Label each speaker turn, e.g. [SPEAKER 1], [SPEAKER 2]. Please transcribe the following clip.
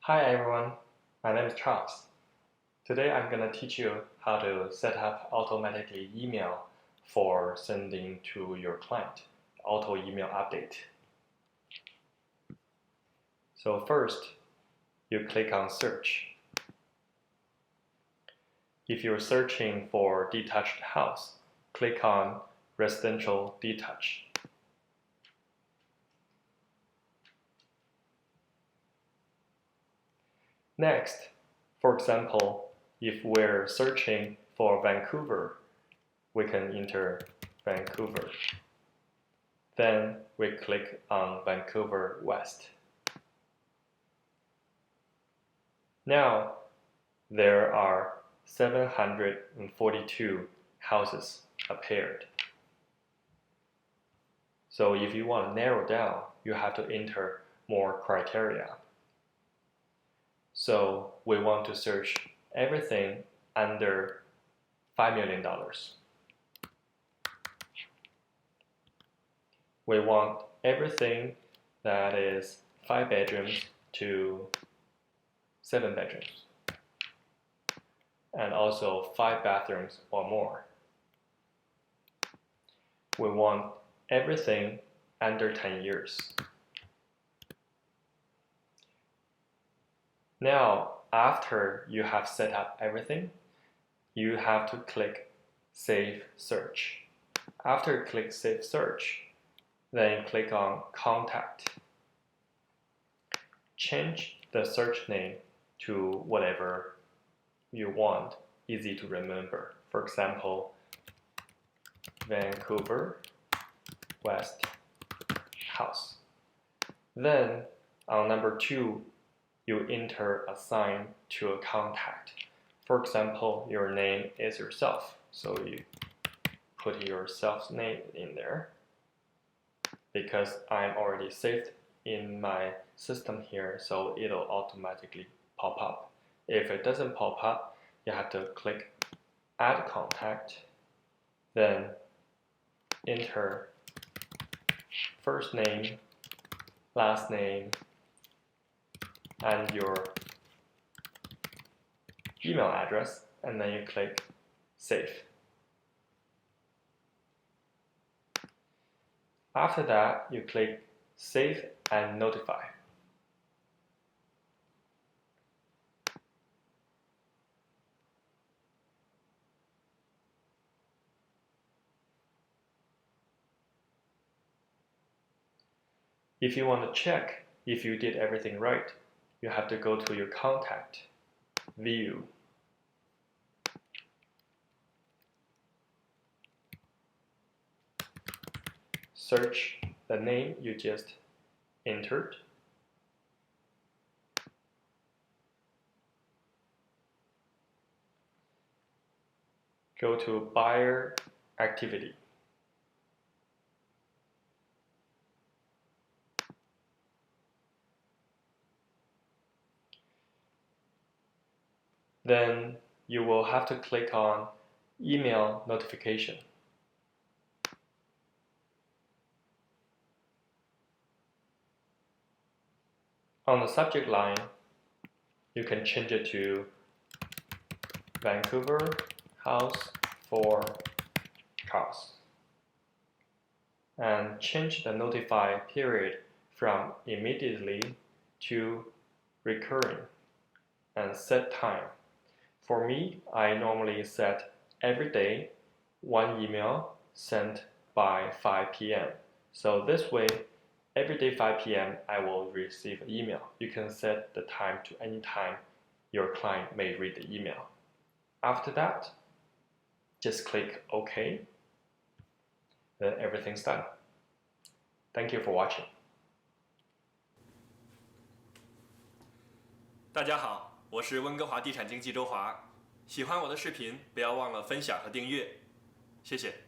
[SPEAKER 1] Hi everyone, my name is Charles. Today I'm going to teach you how to set up automatically email for sending to your client, auto email update. So first, you click on search. If you're searching for detached house, click on residential detached. Next, for example, if we're searching for Vancouver, we can enter Vancouver. Then we click on Vancouver West. Now, there are 742 houses appeared. So if you want to narrow down, you have to enter more criteria. So we want to search everything under $5 million. We want everything that is 5 bedrooms to 7 bedrooms. And also 5 bathrooms or more. We want everything under 10 years. Now, after you have set up everything, you have to click Save Search. After you click Save Search, then click on Contact. Change the search name to whatever you want, easy to remember. For example, Vancouver West House. Then on number 2, you enter a sign to a contact. For example, your name is yourself, so you put your self's name in there. Because I'm already saved in my system here, so it'll automatically pop up. If it doesn't pop up, you have to click Add Contact, then enter first name, last name, and your email address, and then you click Save. After that, you click Save and Notify. If you want to check if you did everything right, you have to go to your Contact, View. Search the name you just entered. Go to Buyer Activity. Then you will have to click on Email Notification. On the subject line, you can change it to Vancouver House for Charles. And change the notify period from immediately to recurring. And set time. For me, I normally set every day 1 email sent by 5 p.m. So this way, every day 5 p.m. I will receive an email. You can set the time to any time your client may read the email. After that, just click OK. Then everything's done. Thank you for watching.
[SPEAKER 2] 大家好，我是温哥华地产经纪周华。喜欢我的视频，不要忘了分享和订阅，谢谢。